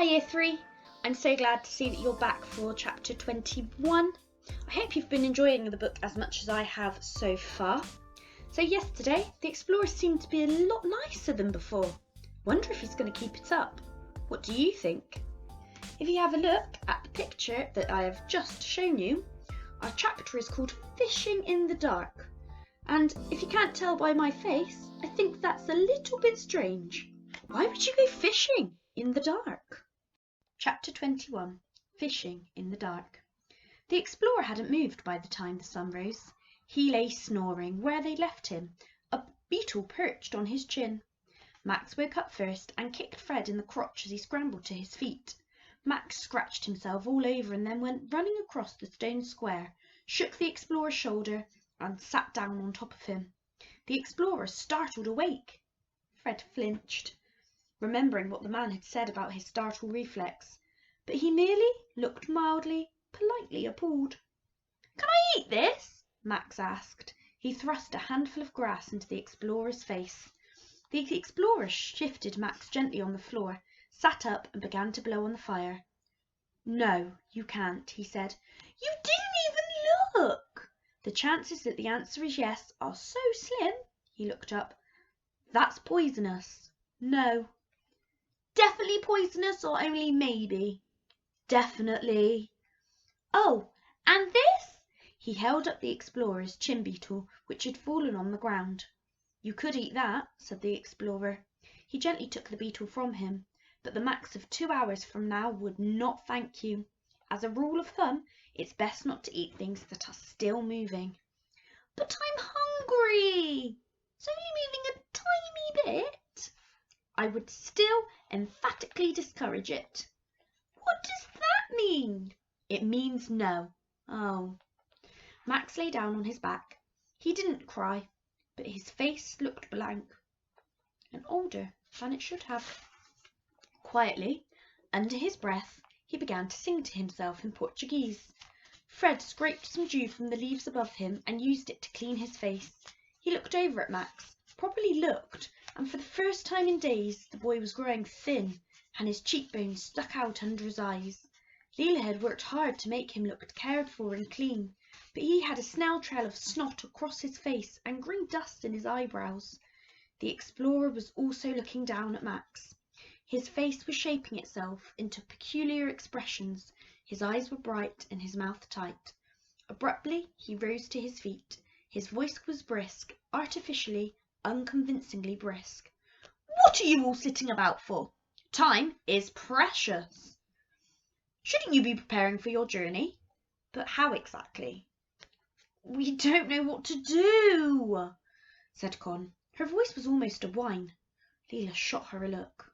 Hi Year 3, I'm so glad to see that you're back for chapter 21. I hope you've been enjoying the book as much as I have so far. So yesterday, the explorer seemed to be a lot nicer than before. Wonder if he's going to keep it up. What do you think? If you have a look at the picture that I have just shown you, our chapter is called Fishing in the Dark. And if you can't tell by my face, I think that's a little bit strange. Why would you go fishing in the dark? Chapter 21, Fishing in the Dark. The explorer hadn't moved by the time the sun rose. He lay snoring where they left him, a beetle perched on his chin. Max woke up first and kicked Fred in the crotch as he scrambled to his feet. Max scratched himself all over and then went running across the stone square, shook the explorer's shoulder and sat down on top of him. The explorer startled awake. Fred flinched, remembering what the man had said about his startle reflex, but he merely looked mildly, politely appalled. "Can I eat this?" Max asked. He thrust a handful of grass into the explorer's face. The explorer shifted Max gently on the floor, sat up and began to blow on the fire. "No, you can't," he said. "You didn't even look!" "The chances that the answer is yes are so slim." He looked up. "That's poisonous." "No." "Definitely poisonous or only maybe?" "Definitely." "Oh, and this?" He held up the explorer's chin beetle, which had fallen on the ground. "You could eat that," said the explorer. He gently took the beetle from him, but the Max of 2 hours from now would not thank you. As a rule of thumb, it's best not to eat things that are still moving. "But I'm hungry." "It's only moving a tiny bit." "I would still emphatically discourage it." "What does that mean?" "It means no." "Oh." Max lay down on his back. He didn't cry, but his face looked blank and older than it should have. Quietly, under his breath, he began to sing to himself in Portuguese. Fred scraped some dew from the leaves above him and used it to clean his face. He looked over at Max, properly looked, and for the first time in days the boy was growing thin and his cheekbones stuck out under his eyes. Leela had worked hard to make him look cared for and clean, but he had a snail trail of snot across his face and green dust in his eyebrows. The explorer was also looking down at Max. His face was shaping itself into peculiar expressions. His eyes were bright and his mouth tight. Abruptly he rose to his feet. His voice was brisk, artificially, unconvincingly brisk. "What are you all sitting about for? Time is precious. Shouldn't you be preparing for your journey?" "But how exactly?" "We don't know what to do," said Con. Her voice was almost a whine. Leela shot her a look.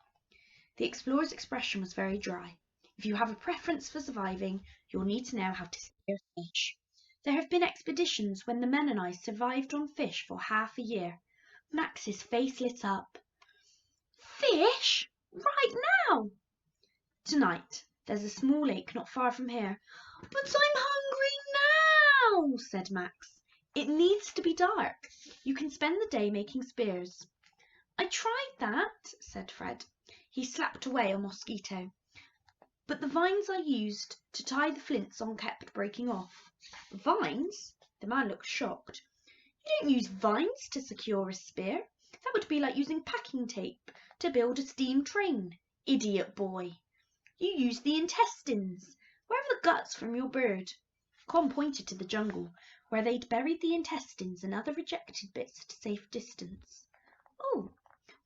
The explorer's expression was very dry. "If you have a preference for surviving, you'll need to know how to spear fish. There have been expeditions when the men and I survived on fish for half a year." Max's face lit up. "Fish? Right now?" "Tonight. There's a small lake not far from here." "But I'm hungry now," said Max. "It needs to be dark. You can spend the day making spears." "I tried that," said Fred. He slapped away a mosquito. "But the vines I used to tie the flints on kept breaking off." "Vines?" The man looked shocked. "You don't use vines to secure a spear. That would be like using packing tape to build a steam train. Idiot boy. You use the intestines. Where are the guts from your bird?" Con pointed to the jungle, where they'd buried the intestines and other rejected bits at a safe distance. "Oh,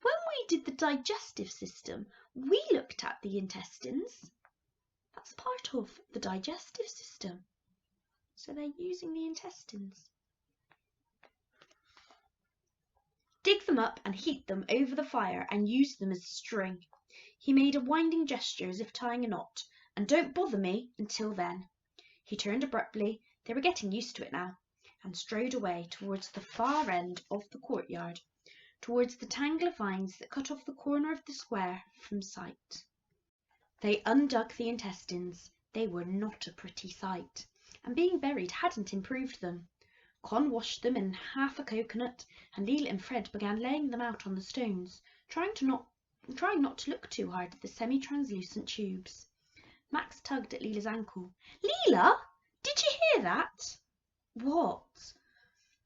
when we did the digestive system, we looked at the intestines." "That's part of the digestive system. So they're using the intestines." "Dig them up and heat them over the fire and use them as string." He made a winding gesture as if tying a knot. "And don't bother me until then." He turned abruptly, they were getting used to it now, and strode away towards the far end of the courtyard, towards the tangle of vines that cut off the corner of the square from sight. They undug the intestines. They were not a pretty sight, and being buried hadn't improved them. Con washed them in half a coconut, and Leela and Fred began laying them out on the stones, trying to not trying not to look too hard at the semi-translucent tubes. Max tugged at Leela's ankle. "Leela, did you hear that?" "What?"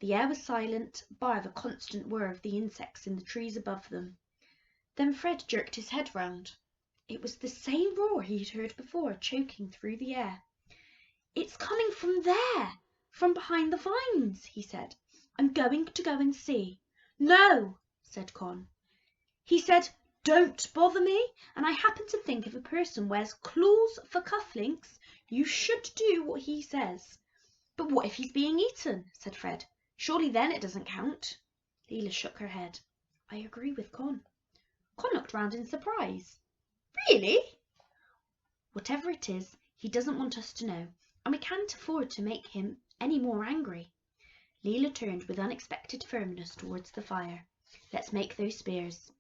The air was silent, bar the constant whir of the insects in the trees above them. Then Fred jerked his head round. It was the same roar he had heard before, choking through the air. "It's coming from there, from behind the vines," he said. "I'm going to go and see." "No," said Con. "He said, 'Don't bother me,' and I happen to think if a person wears claws for cufflinks, you should do what he says." "But what if he's being eaten?" said Fred. "Surely then it doesn't count." Leela shook her head. "I agree with Con." Con looked round in surprise. "Really?" "Whatever it is, he doesn't want us to know, and we can't afford to make him any more angry." Leela turned with unexpected firmness towards the fire. "Let's make those spears."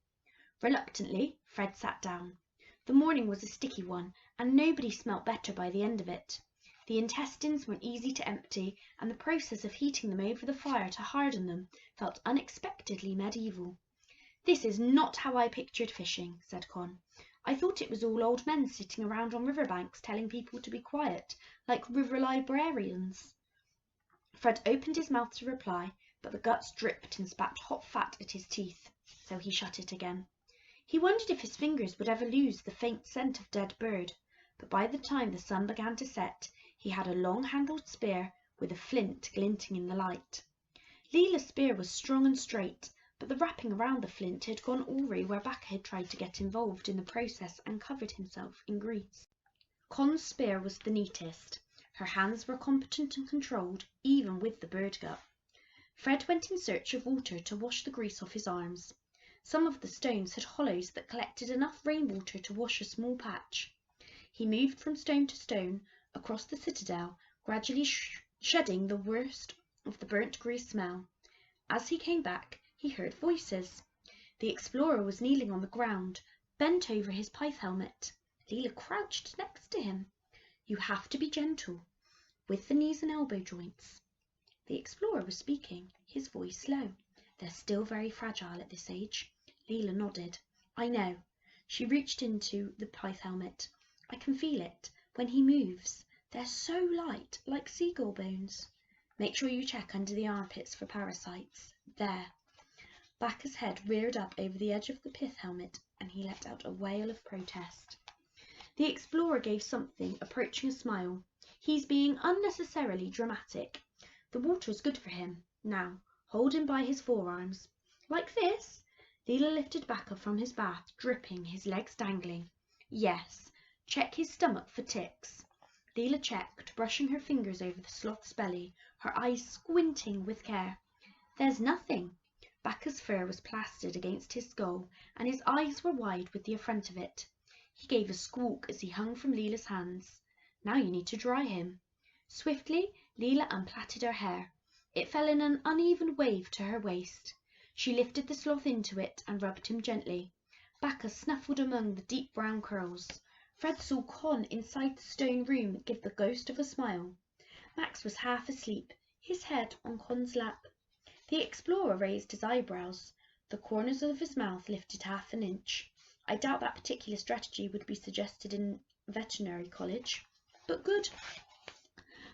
Reluctantly, Fred sat down. The morning was a sticky one, and nobody smelt better by the end of it. The intestines weren't easy to empty, and the process of heating them over the fire to harden them felt unexpectedly medieval. "This is not how I pictured fishing," said Con. "I thought it was all old men sitting around on riverbanks telling people to be quiet, like river librarians." Fred opened his mouth to reply, but the guts dripped and spat hot fat at his teeth, so he shut it again. He wondered if his fingers would ever lose the faint scent of dead bird, but by the time the sun began to set, he had a long-handled spear with a flint glinting in the light. Leela's spear was strong and straight, but the wrapping around the flint had gone awry where Bacca had tried to get involved in the process and covered himself in grease. Con's spear was the neatest. Her hands were competent and controlled, even with the bird gut. Fred went in search of water to wash the grease off his arms. Some of the stones had hollows that collected enough rainwater to wash a small patch. He moved from stone to stone across the citadel, gradually shedding the worst of the burnt grease smell. As he came back, he heard voices. The explorer was kneeling on the ground, bent over his pith helmet. Leela crouched next to him. "You have to be gentle, with the knees and elbow joints." The explorer was speaking, his voice low. "They're still very fragile at this age." Leela nodded. "I know." She reached into the pith helmet. "I can feel it. When he moves, they're so light, like seagull bones. Make sure you check under the armpits for parasites. There." Bacca's head reared up over the edge of the pith helmet, and he let out a wail of protest. The explorer gave something approaching a smile. "He's being unnecessarily dramatic. The water's good for him. Now, hold him by his forearms. Like this." Leela lifted Bacca from his bath, dripping, his legs dangling. "Yes. Check his stomach for ticks." Leela checked, brushing her fingers over the sloth's belly, her eyes squinting with care. "There's nothing." Bacca's fur was plastered against his skull, and his eyes were wide with the affront of it. He gave a squawk as he hung from Leela's hands. "Now you need to dry him." Swiftly, Leela unplaited her hair. It fell in an uneven wave to her waist. She lifted the sloth into it and rubbed him gently. Bacca snuffled among the deep brown curls. Fred saw Con inside the stone room give the ghost of a smile. Max was half asleep, his head on Con's lap. The explorer raised his eyebrows. The corners of his mouth lifted half an inch. I doubt that particular strategy would be suggested in veterinary college, but good.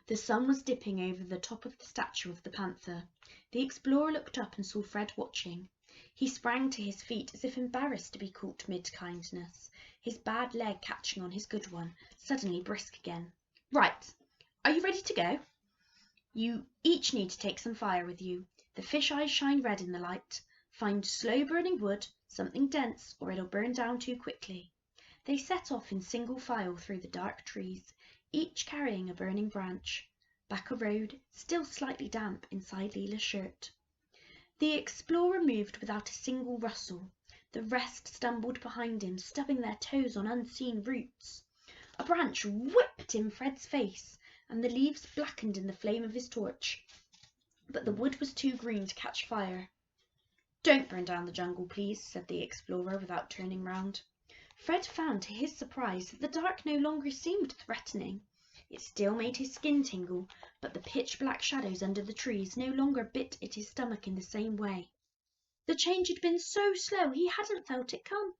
The sun was dipping over the top of the statue of the panther. The explorer looked up and saw Fred watching. He sprang to his feet as if embarrassed to be caught mid-kindness, his bad leg catching on his good one, suddenly brisk again. "Right, are you ready to go? You each need to take some fire with you. The fish eyes shine red in the light. Find slow-burning wood, something dense, or it'll burn down too quickly." They set off in single file through the dark trees, each carrying a burning branch. Bacca rode, still slightly damp, inside Leela's shirt. The explorer moved without a single rustle. The rest stumbled behind him, stubbing their toes on unseen roots. A branch whipped in Fred's face, and the leaves blackened in the flame of his torch. But the wood was too green to catch fire. "Don't burn down the jungle, please," said the explorer without turning round. Fred found to his surprise that the dark no longer seemed threatening. It still made his skin tingle, but the pitch-black shadows under the trees no longer bit at his stomach in the same way. The change had been so slow he hadn't felt it come.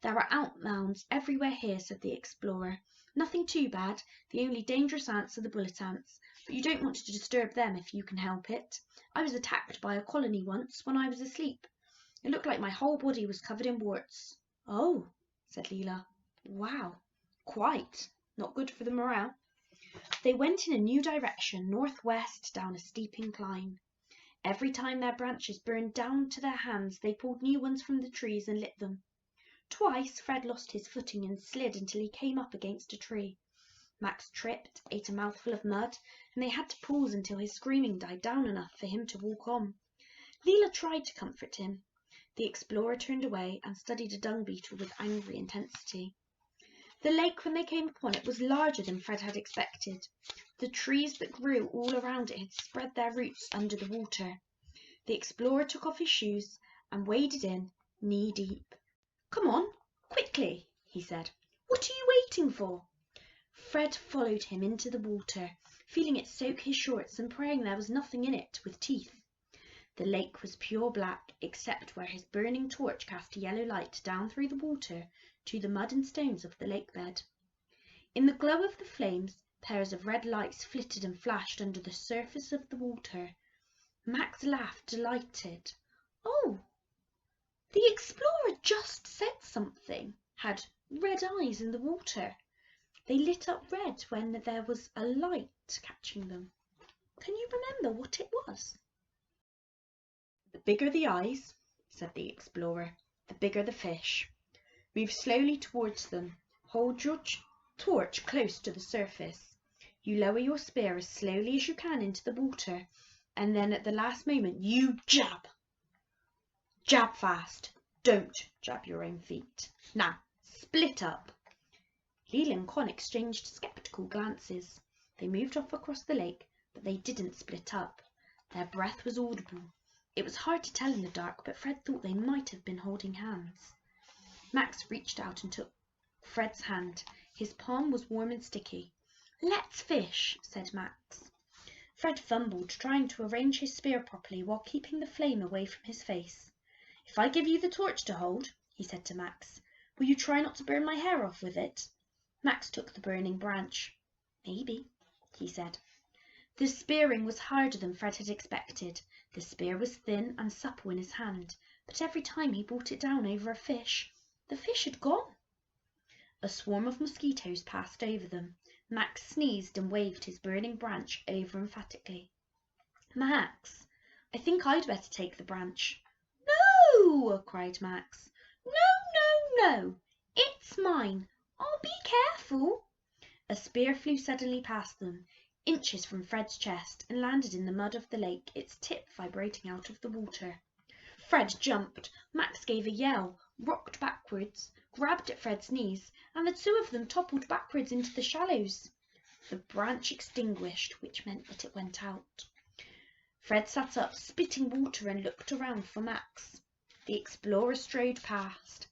"There are ant mounds everywhere here," said the explorer. "Nothing too bad. The only dangerous ants are the bullet ants, but you don't want to disturb them if you can help it. I was attacked by a colony once when I was asleep. It looked like my whole body was covered in warts." "Oh," said Leela. "Wow, quite. Not good for the morale." They went in a new direction, northwest, down a steep incline. Every time their branches burned down to their hands, they pulled new ones from the trees and lit them. Twice Fred lost his footing and slid until he came up against a tree. Max tripped, ate a mouthful of mud, and they had to pause until his screaming died down enough for him to walk on. Leela tried to comfort him. The explorer turned away and studied a dung beetle with angry intensity. The lake, when they came upon it, was larger than Fred had expected. The trees that grew all around it had spread their roots under the water. The explorer took off his shoes and waded in, knee-deep. "Come on, quickly," he said. "What are you waiting for?" Fred followed him into the water, feeling it soak his shorts and praying there was nothing in it with teeth. The lake was pure black, except where his burning torch cast a yellow light down through the water to the mud and stones of the lake bed. In the glow of the flames, pairs of red lights flitted and flashed under the surface of the water. Max laughed, delighted. "Oh, the explorer just said something had red eyes in the water. They lit up red when there was a light catching them. Can you remember what it was?" "The bigger the eyes," said the explorer, "the bigger the fish. Move slowly towards them. Hold your torch close to the surface. You lower your spear as slowly as you can into the water, and then at the last moment you jab. Jab fast. Don't jab your own feet. Now, split up." Leela and Con exchanged skeptical glances. They moved off across the lake, but they didn't split up. Their breath was audible. It was hard to tell in the dark, but Fred thought they might have been holding hands. Max reached out and took Fred's hand. His palm was warm and sticky. "Let's fish," said Max. Fred fumbled, trying to arrange his spear properly while keeping the flame away from his face. "If I give you the torch to hold," he said to Max, "will you try not to burn my hair off with it?" Max took the burning branch. "Maybe," he said. The spearing was harder than Fred had expected. The spear was thin and supple in his hand, but every time he brought it down over a fish, the fish had gone. A swarm of mosquitoes passed over them. Max sneezed and waved his burning branch over emphatically. "Max, I think I'd better take the branch." "No!" cried Max. "No, no, no! It's mine. I'll be careful." A spear flew suddenly past them, inches from Fred's chest, and landed in the mud of the lake, its tip vibrating out of the water. Fred jumped. Max gave a yell, rocked backwards, grabbed at Fred's knees, and the two of them toppled backwards into the shallows. The branch extinguished, which meant that it went out. Fred sat up, spitting water, and looked around for Max. The explorer strode past,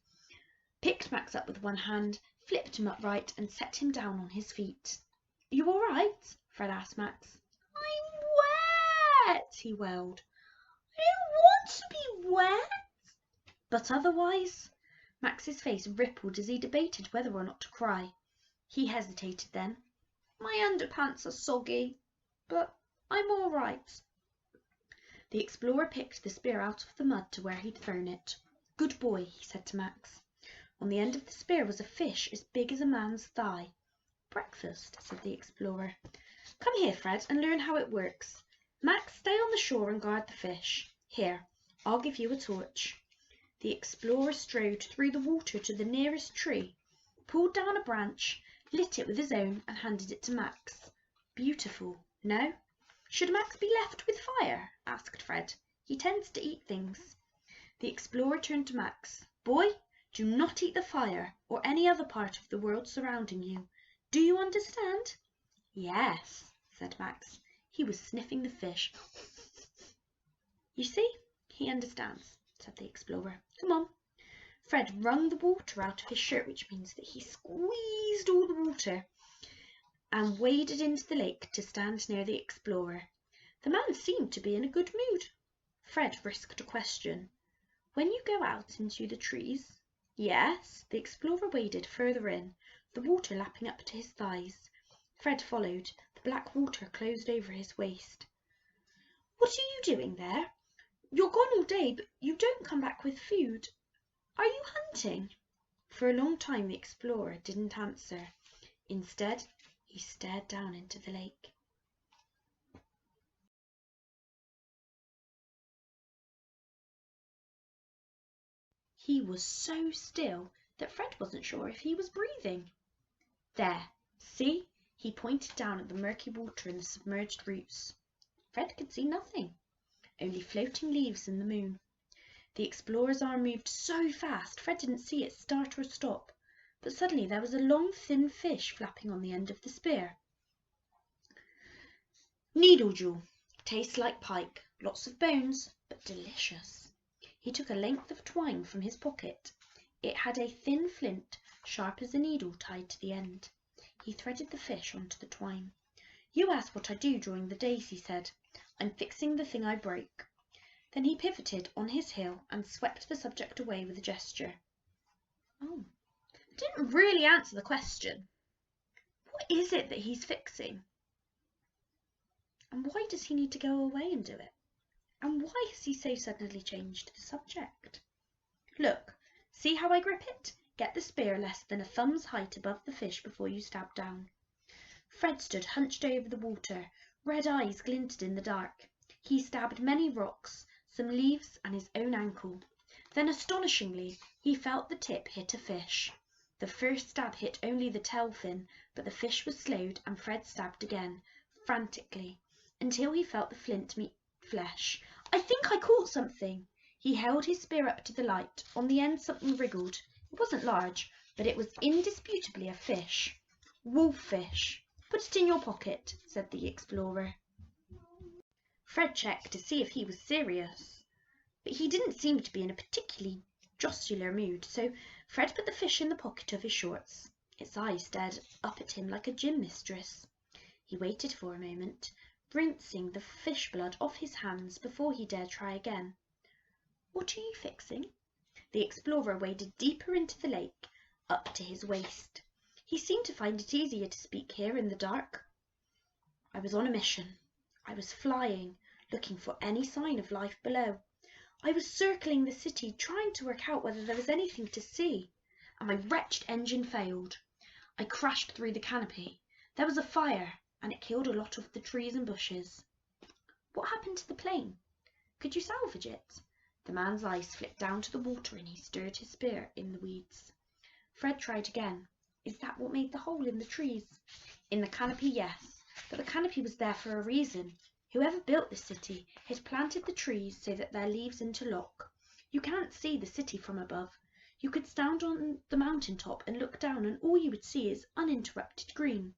picked Max up with one hand, flipped him upright, and set him down on his feet. "You all right?" Fred asked Max. "I'm wet," he wailed. "I don't want to be wet." "But otherwise?" Max's face rippled as he debated whether or not to cry. He hesitated then. "My underpants are soggy, but I'm all right." The explorer picked the spear out of the mud to where he'd thrown it. "Good boy," he said to Max. On the end of the spear was a fish as big as a man's thigh. "Breakfast," said the explorer. "Come here, Fred, and learn how it works. Max, stay on the shore and guard the fish. Here, I'll give you a torch." The explorer strode through the water to the nearest tree, pulled down a branch, lit it with his own, and handed it to Max. "Beautiful, no?" "Should Max be left with fire?" asked Fred. "He tends to eat things." The explorer turned to Max. "Boy, do not eat the fire or any other part of the world surrounding you. Do you understand?" "Yes," said Max. He was sniffing the fish. "You see, he understands," said the explorer. "Come on." Fred wrung the water out of his shirt, which means that he squeezed all the water, and waded into the lake to stand near the explorer. The man seemed to be in a good mood. Fred risked a question. "When you go out into the trees, Yes, the explorer waded further in, the water lapping up to his thighs. Fred followed, the black water closed over his waist. What are you doing there? You're gone all day, but you don't come back with food. Are you hunting? For a long time the explorer didn't answer. Instead, he stared down into the lake. He was so still that Fred wasn't sure if he was breathing. There, see? He pointed down at the murky water and the submerged roots. Fred could see nothing, only floating leaves in the moon. The explorer's arm moved so fast Fred didn't see it start or stop, but suddenly there was a long, thin fish flapping on the end of the spear. Needle jewel. Tastes like pike. Lots of bones, but delicious. He took a length of twine from his pocket. It had a thin flint, sharp as a needle, tied to the end. He threaded the fish onto the twine. You asked what I do during the days, he said. I'm fixing the thing I broke. Then he pivoted on his heel and swept the subject away with a gesture. Oh, didn't really answer the question. What is it that he's fixing? And why does he need to go away and do it? And why has he so suddenly changed the subject? Look, see how I grip it? Get the spear less than a thumb's height above the fish before you stab down. Fred stood hunched over the water. Red eyes glinted in the dark. He stabbed many rocks, some leaves and his own ankle. Then, astonishingly, he felt the tip hit a fish. The first stab hit only the tail fin, but the fish was slowed and Fred stabbed again, frantically, until he felt the flint meet flesh. I think I caught something. He held his spear up to the light. On the end something wriggled. It wasn't large, but it was indisputably a fish. Wolffish. Put it in your pocket, said the explorer. Fred checked to see if he was serious, but he didn't seem to be in a particularly jocular mood, so Fred put the fish in the pocket of his shorts. Its eyes stared up at him like a gym mistress. He waited for a moment, rinsing the fish blood off his hands before he dared try again. What are you fixing? The explorer waded deeper into the lake, up to his waist. He seemed to find it easier to speak here in the dark. I was on a mission. I was flying, looking for any sign of life below. I was circling the city, trying to work out whether there was anything to see, and my wretched engine failed. I crashed through the canopy. There was a fire, and it killed a lot of the trees and bushes. What happened to the plane? Could you salvage it? The man's eyes flicked down to the water and he stirred his spear in the weeds. Fred tried again. Is that what made the hole in the trees? In the canopy, yes, but the canopy was there for a reason. Whoever built the city had planted the trees so that their leaves interlock. You can't see the city from above. You could stand on the mountain top and look down and all you would see is uninterrupted green.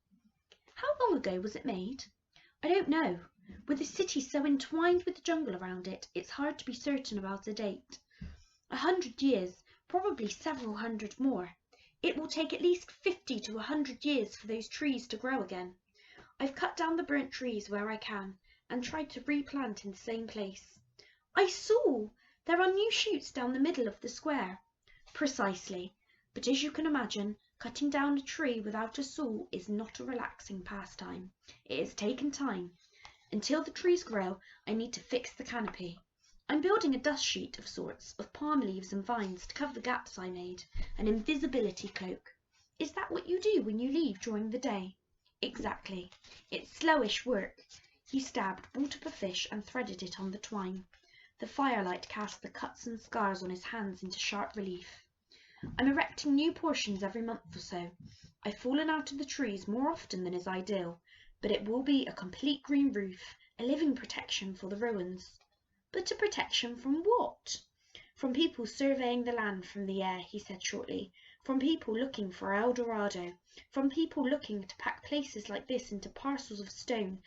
How long ago was it made? I don't know. With the city so entwined with the jungle around it, it's hard to be certain about a date. 100 years, probably several hundred more. It will take at least 50 to 100 years for those trees to grow again. I've cut down the burnt trees where I can and tried to replant in the same place. I saw! There are new shoots down the middle of the square. Precisely. But as you can imagine, cutting down a tree without a saw is not a relaxing pastime. It has taken time. Until the trees grow, I need to fix the canopy. I'm building a dust sheet of sorts, of palm leaves and vines to cover the gaps I made, an invisibility cloak. Is that what you do when you leave during the day? Exactly. It's slowish work. He stabbed, brought up a fish and threaded it on the twine. The firelight cast the cuts and scars on his hands into sharp relief. I'm erecting new portions every month or so. I've fallen out of the trees more often than is ideal, but it will be a complete green roof, a living protection for the ruins. But a protection from what? From people surveying the land from the air, he said shortly. From people looking for El Dorado. From people looking to pack places like this into parcels of stone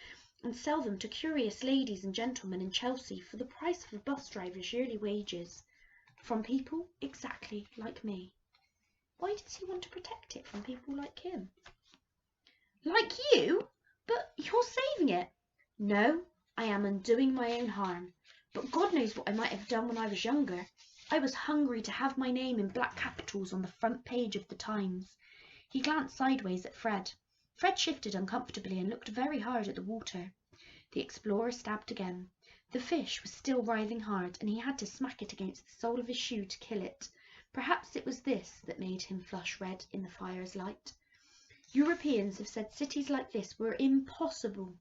and sell them to curious ladies and gentlemen in Chelsea for the price of a bus driver's yearly wages. From people exactly like me. Why does he want to protect it from people like him? Like you? But you're saving it. No, I am undoing my own harm. But God knows what I might have done when I was younger. I was hungry to have my name in black capitals on the front page of the Times. He glanced sideways at Fred. Fred shifted uncomfortably and looked very hard at the water. The explorer stabbed again. The fish was still writhing hard, and he had to smack it against the sole of his shoe to kill it. Perhaps it was this that made him flush red in the fire's light. Europeans have said cities like this were impossible.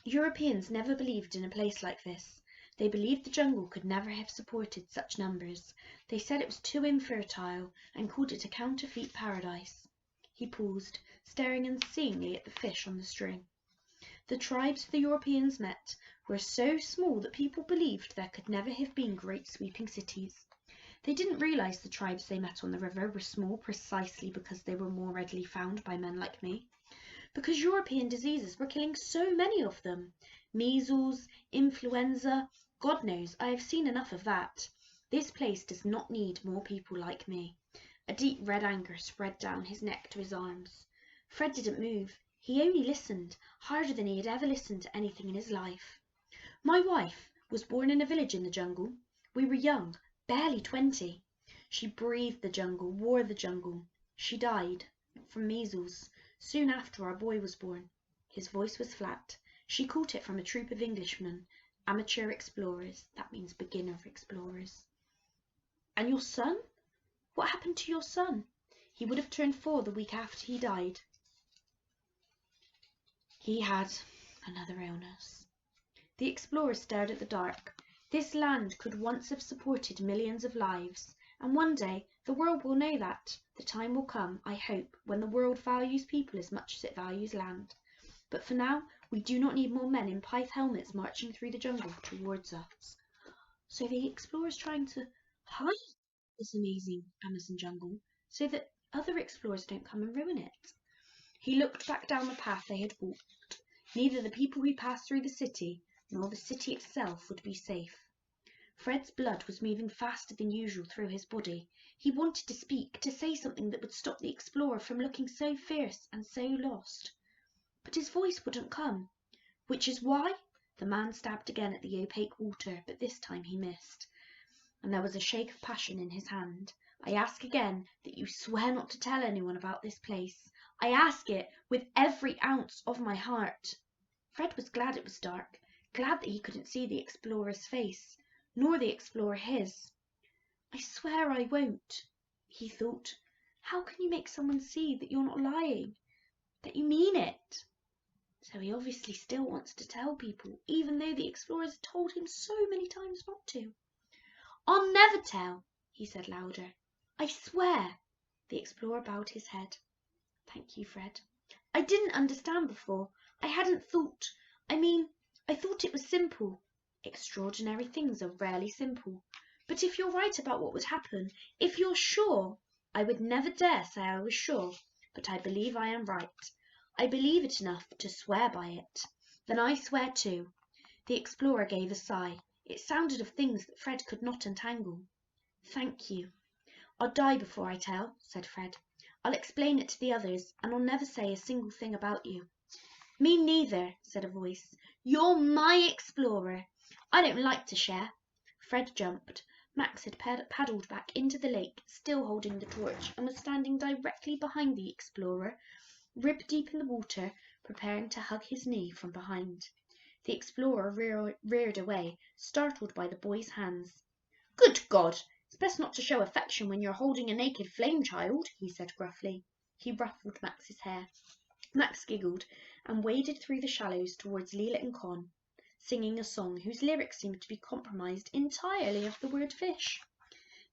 Europeans never believed in a place like this. They believed the jungle could never have supported such numbers. They said it was too infertile and called it a counterfeit paradise. He paused, staring unseeingly at the fish on the string. The tribes the Europeans met were so small that people believed there could never have been great sweeping cities. They didn't realize the tribes they met on the river were small precisely because they were more readily found by men like me. Because European diseases were killing so many of them. Measles, influenza, God knows, I have seen enough of that. This place does not need more people like me. A deep red anger spread down his neck to his arms. Fred didn't move. He only listened, harder than he had ever listened to anything in his life. My wife was born in a village in the jungle. We were young, barely 20. She breathed the jungle, wore the jungle. She died from measles soon after our boy was born. His voice was flat. She caught it from a troop of Englishmen, amateur explorers. That means beginner explorers. And your son? What happened to your son? He would have turned 4 the week after he died. He had another illness. The explorer stared at the dark. This land could once have supported millions of lives, and one day the world will know that. The time will come, I hope, when the world values people as much as it values land. But for now, we do not need more men in pith helmets marching through the jungle towards us. So the explorer's trying to hide this amazing Amazon jungle so that other explorers don't come and ruin it. He looked back down the path they had walked. Neither the people who passed through the city nor the city itself would be safe. Fred's blood was moving faster than usual through his body. He wanted to speak, to say something that would stop the explorer from looking so fierce and so lost. But his voice wouldn't come, which is why the man stabbed again at the opaque water, but this time he missed, and there was a shake of passion in his hand. I ask again that you swear not to tell anyone about this place. I ask it with every ounce of my heart. Fred was glad it was dark, glad that he couldn't see the explorer's face, nor the explorer his. I swear I won't, he thought. How can you make someone see that you're not lying, that you mean it? So he obviously still wants to tell people, even though the explorers told him so many times not to. I'll never tell, he said louder. I swear. The explorer bowed his head. Thank you, Fred. I didn't understand before. I hadn't thought. I thought it was simple. Extraordinary things are rarely simple. But if you're right about what would happen, if you're sure, I would never dare say I was sure, but I believe I am right. I believe it enough to swear by it. Then I swear too. The explorer gave a sigh. It sounded of things that Fred could not untangle. Thank you. I'll die before I tell, said Fred. I'll explain it to the others, and I'll never say a single thing about you. Me neither, said a voice. You're my explorer. I don't like to share. Fred jumped. Max had paddled back into the lake, still holding the torch, and was standing directly behind the explorer, rib deep in the water, preparing to hug his knee from behind. The explorer reared away, startled by the boy's hands. Good God! It's best not to show affection when you're holding a naked flame child, he said gruffly. He ruffled Max's hair. Max giggled and waded through the shallows towards Leela and Con, singing a song whose lyrics seemed to be compromised entirely of the word fish.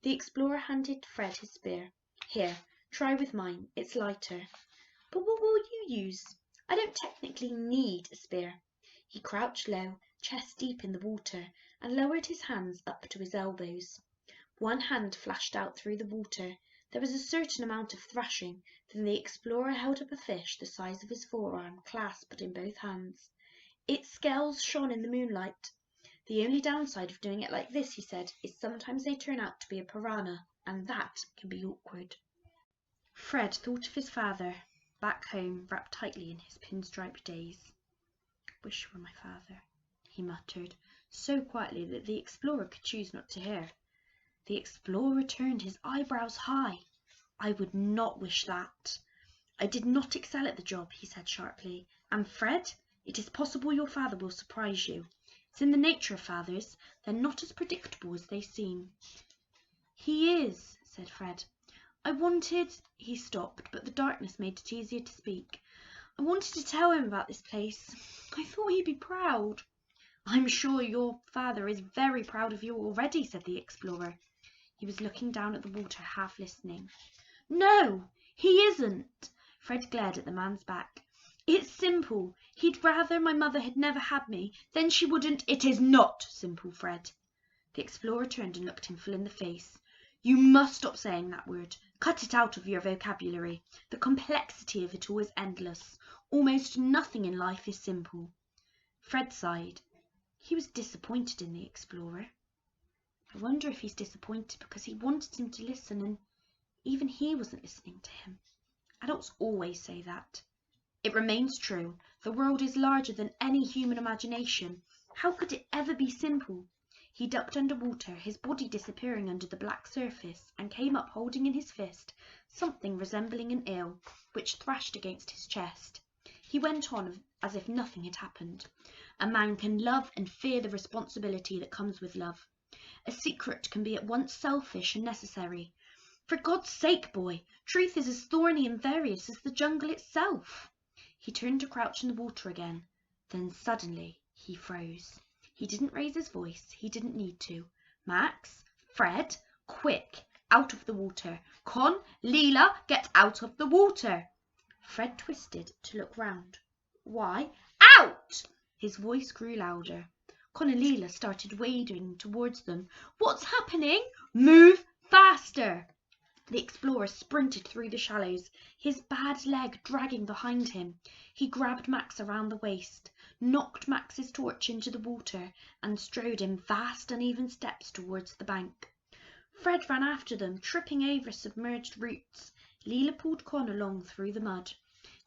The explorer handed Fred his spear. Here, try with mine. It's lighter. But what will you use? I don't technically need a spear. He crouched low, chest deep in the water, and lowered his hands up to his elbows. One hand flashed out through the water. There was a certain amount of thrashing. Then the explorer held up a fish the size of his forearm, clasped in both hands. Its scales shone in the moonlight. The only downside of doing it like this, he said, is sometimes they turn out to be a piranha, and that can be awkward. Fred thought of his father, back home, wrapped tightly in his pinstripe days. Wish you were my father, he muttered, so quietly that the explorer could choose not to hear. The explorer turned his eyebrows high. "I would not wish that." "I did not excel at the job," he said sharply. "And Fred, it is possible your father will surprise you. It's in the nature of fathers. They're not as predictable as they seem." "He is," said Fred. "I wanted—" He stopped, but the darkness made it easier to speak. "I wanted to tell him about this place. I thought he'd be proud." "I'm sure your father is very proud of you already," said the explorer. He was looking down at the water, half listening. "No, he isn't." Fred glared at the man's back. "It's simple. He'd rather my mother had never had me. Then she wouldn't—" "It is not simple, Fred." The explorer turned and looked him full in the face. "You must stop saying that word. Cut it out of your vocabulary. The complexity of it all is endless. Almost nothing in life is simple." Fred sighed. He was disappointed in the explorer. I wonder if he's disappointed because he wanted him to listen and even he wasn't listening to him. Adults always say that. It remains true. The world is larger than any human imagination. How could it ever be simple? He ducked under water, his body disappearing under the black surface, and came up holding in his fist something resembling an eel, which thrashed against his chest. He went on as if nothing had happened. "A man can love and fear the responsibility that comes with love. A secret can be at once selfish and necessary. For God's sake, boy, truth is as thorny and various as the jungle itself." He turned to crouch in the water again. Then suddenly he froze. He didn't raise his voice. He didn't need to. "Max, Fred, quick, out of the water. Con, Leela, get out of the water." Fred twisted to look round. "Why, out!" His voice grew louder. Con and Leela started wading towards them. "What's happening?" "Move faster!" The explorer sprinted through the shallows, his bad leg dragging behind him. He grabbed Max around the waist, knocked Max's torch into the water, and strode in vast uneven steps towards the bank. Fred ran after them, tripping over submerged roots. Leela pulled Con along through the mud.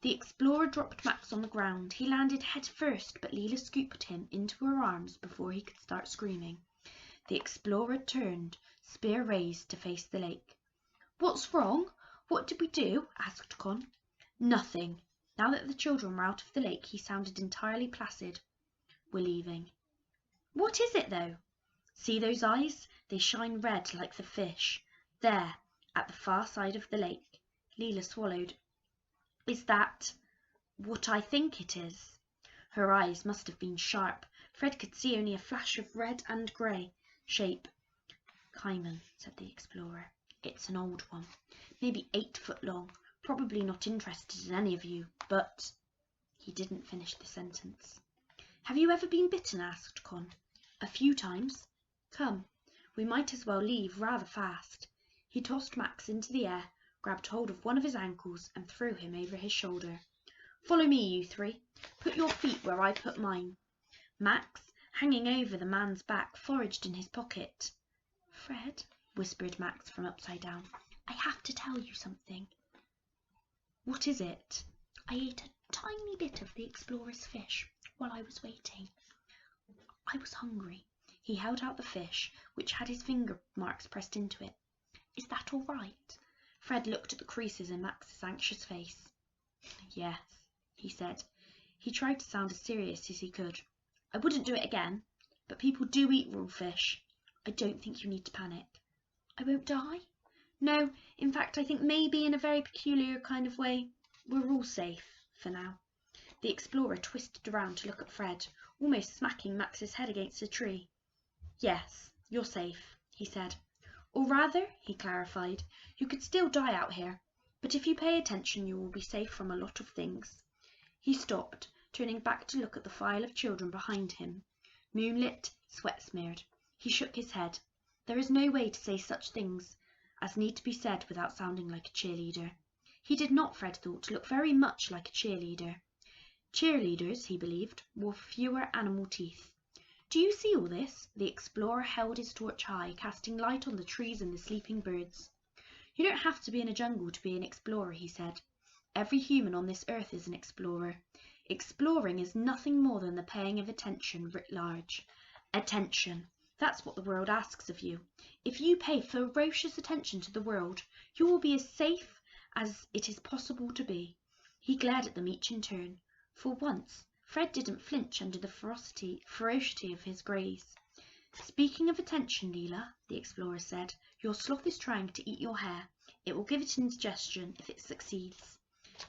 The explorer dropped Max on the ground. He landed head first, but Leela scooped him into her arms before he could start screaming. The explorer turned, spear raised, to face the lake. "What's wrong? What did we do?" asked Con. "Nothing." Now that the children were out of the lake, he sounded entirely placid. "We're leaving." "What is it, though?" "See those eyes? They shine red like the fish. There, at the far side of the lake." Leela swallowed. "Is that what I think it is?" Her eyes must have been sharp. Fred could see only a flash of red and grey shape. "Caiman," said the explorer. "It's an old one, maybe 8 foot long, probably not interested in any of you, but—" He didn't finish the sentence. "Have you ever been bitten?" asked Con. "A few times. Come, we might as well leave rather fast." He tossed Max into the air, grabbed hold of one of his ankles and threw him over his shoulder. "Follow me, you 3. Put your feet where I put mine." Max, hanging over the man's back, foraged in his pocket. "Fred," whispered Max from upside down, "I have to tell you something." "What is it?" "I ate a tiny bit of the explorer's fish while I was waiting. I was hungry." He held out the fish, which had his finger marks pressed into it. "Is that all right?" Fred looked at the creases in Max's anxious face. "Yes," he said. He tried to sound as serious as he could. "I wouldn't do it again, but people do eat raw fish. I don't think you need to panic." "I won't die?" "No, in fact I think maybe in a very peculiar kind of way we're all safe, for now." The explorer twisted around to look at Fred, almost smacking Max's head against a tree. "Yes, you're safe," he said. "Or rather," he clarified, "you could still die out here, but if you pay attention you will be safe from a lot of things." He stopped, turning back to look at the file of children behind him. Moonlit, sweat-smeared. He shook his head. There is no way to say such things as need to be said without sounding like a cheerleader. He did not, Fred thought, look very much like a cheerleader. Cheerleaders, he believed, wore fewer animal teeth. "Do you see all this?" The explorer held his torch high, casting light on the trees and the sleeping birds. "You don't have to be in a jungle to be an explorer," he said. "Every human on this earth is an explorer. Exploring is nothing more than the paying of attention writ large. Attention. That's what the world asks of you. If you pay ferocious attention to the world, you will be as safe as it is possible to be." He glared at them each in turn. For once, Fred didn't flinch under the ferocity of his gaze. "Speaking of attention, Leela," the explorer said, "your sloth is trying to eat your hair. It will give it indigestion if it succeeds."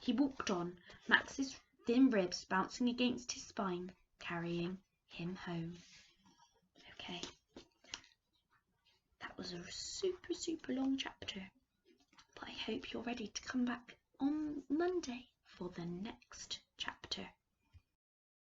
He walked on, Max's thin ribs bouncing against his spine, carrying him home. Okay, that was a super long chapter, but I hope you're ready to come back on Monday for the next